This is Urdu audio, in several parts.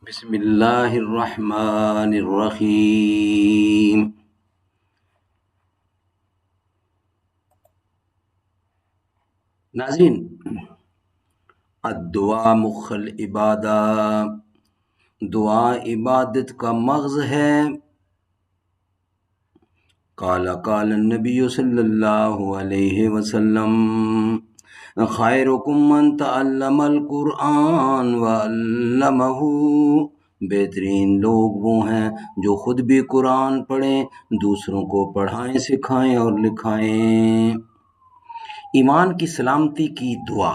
بسم اللہ الرحمن الرحیم۔ ناظرین، الدعا مخ العبادہ، دعا عبادت کا مغز ہے۔ قال النبی صلی اللہ علیہ وسلم، خیرکم من تعلم القرآن وعلمہ، بہترین لوگ وہ ہیں جو خود بھی قرآن پڑھیں، دوسروں کو پڑھائیں، سکھائیں اور لکھائیں۔ ایمان کی سلامتی کی دعا۔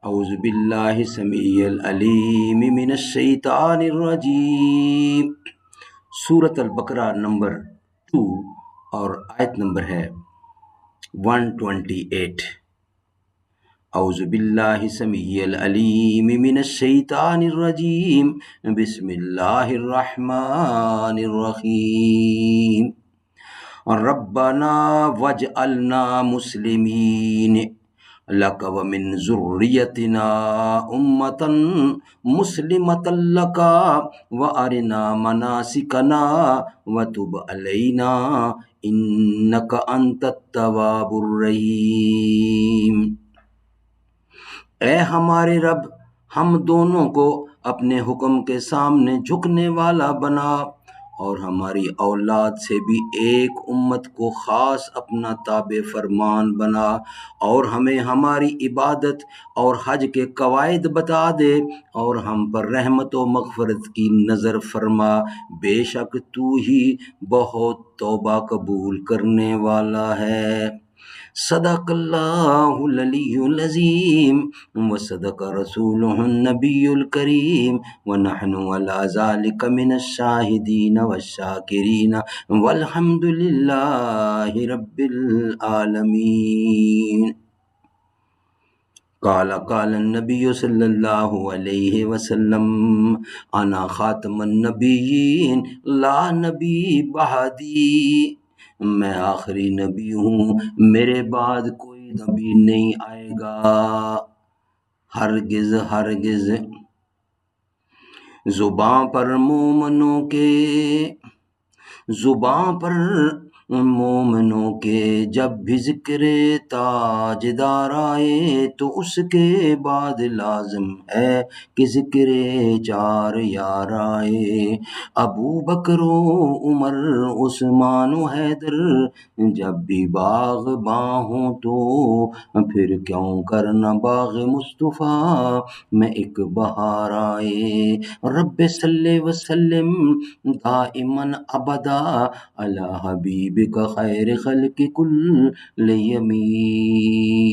اعوذ باللہ السمیع العلیم من الشیطان الرجیم۔ سورۃ البقرہ نمبر 2 اور آیت نمبر ہے 128۔ اعوذ باللہ السمیع العلیم من الشیطان الرجیم، بسم اللہ الرحمن الرحیم۔ ربنا واجعلنا مسلمین لک ومن ذریتنا امۃ مسلمۃ لک وارنا مناسکنا وتب علینا انک انت التواب الرحیم۔ اے ہمارے رب، ہم دونوں کو اپنے حکم کے سامنے جھکنے والا بنا، اور ہماری اولاد سے بھی ایک امت کو خاص اپنا تابع فرمان بنا، اور ہمیں ہماری عبادت اور حج کے قواعد بتا دے، اور ہم پر رحمت و مغفرت کی نظر فرما، بے شک تو ہی بہت توبہ قبول کرنے والا ہے۔ صدق اللہ العلی العظیم وصدق رسولہ النبی الکریم ونحن علی ذلک من الشاہدین والشاکرین والحمد للہ رب العالمین۔ قال النبی صلی اللہ علیہ وسلم، انا خاتم النبیین لا نبی بعدی، میں آخری نبی ہوں، میرے بعد کوئی نبی نہیں آئے گا، ہرگز ہرگز۔ زباں پر مومنوں کے جب بھی ذکر تاجدار آئے، تو اس کے بعد لازم ہے کہ ذکر چار یار آئے۔ ابو بکر و عمر عثمان و حیدر جب بھی باغباں ہوں تو پھر کیوں کرنا باغ مصطفیٰ میں ایک بہار آئے۔ رب صلی وسلم دائماً ابدا علی حبیبک خیر خلق کل یمین۔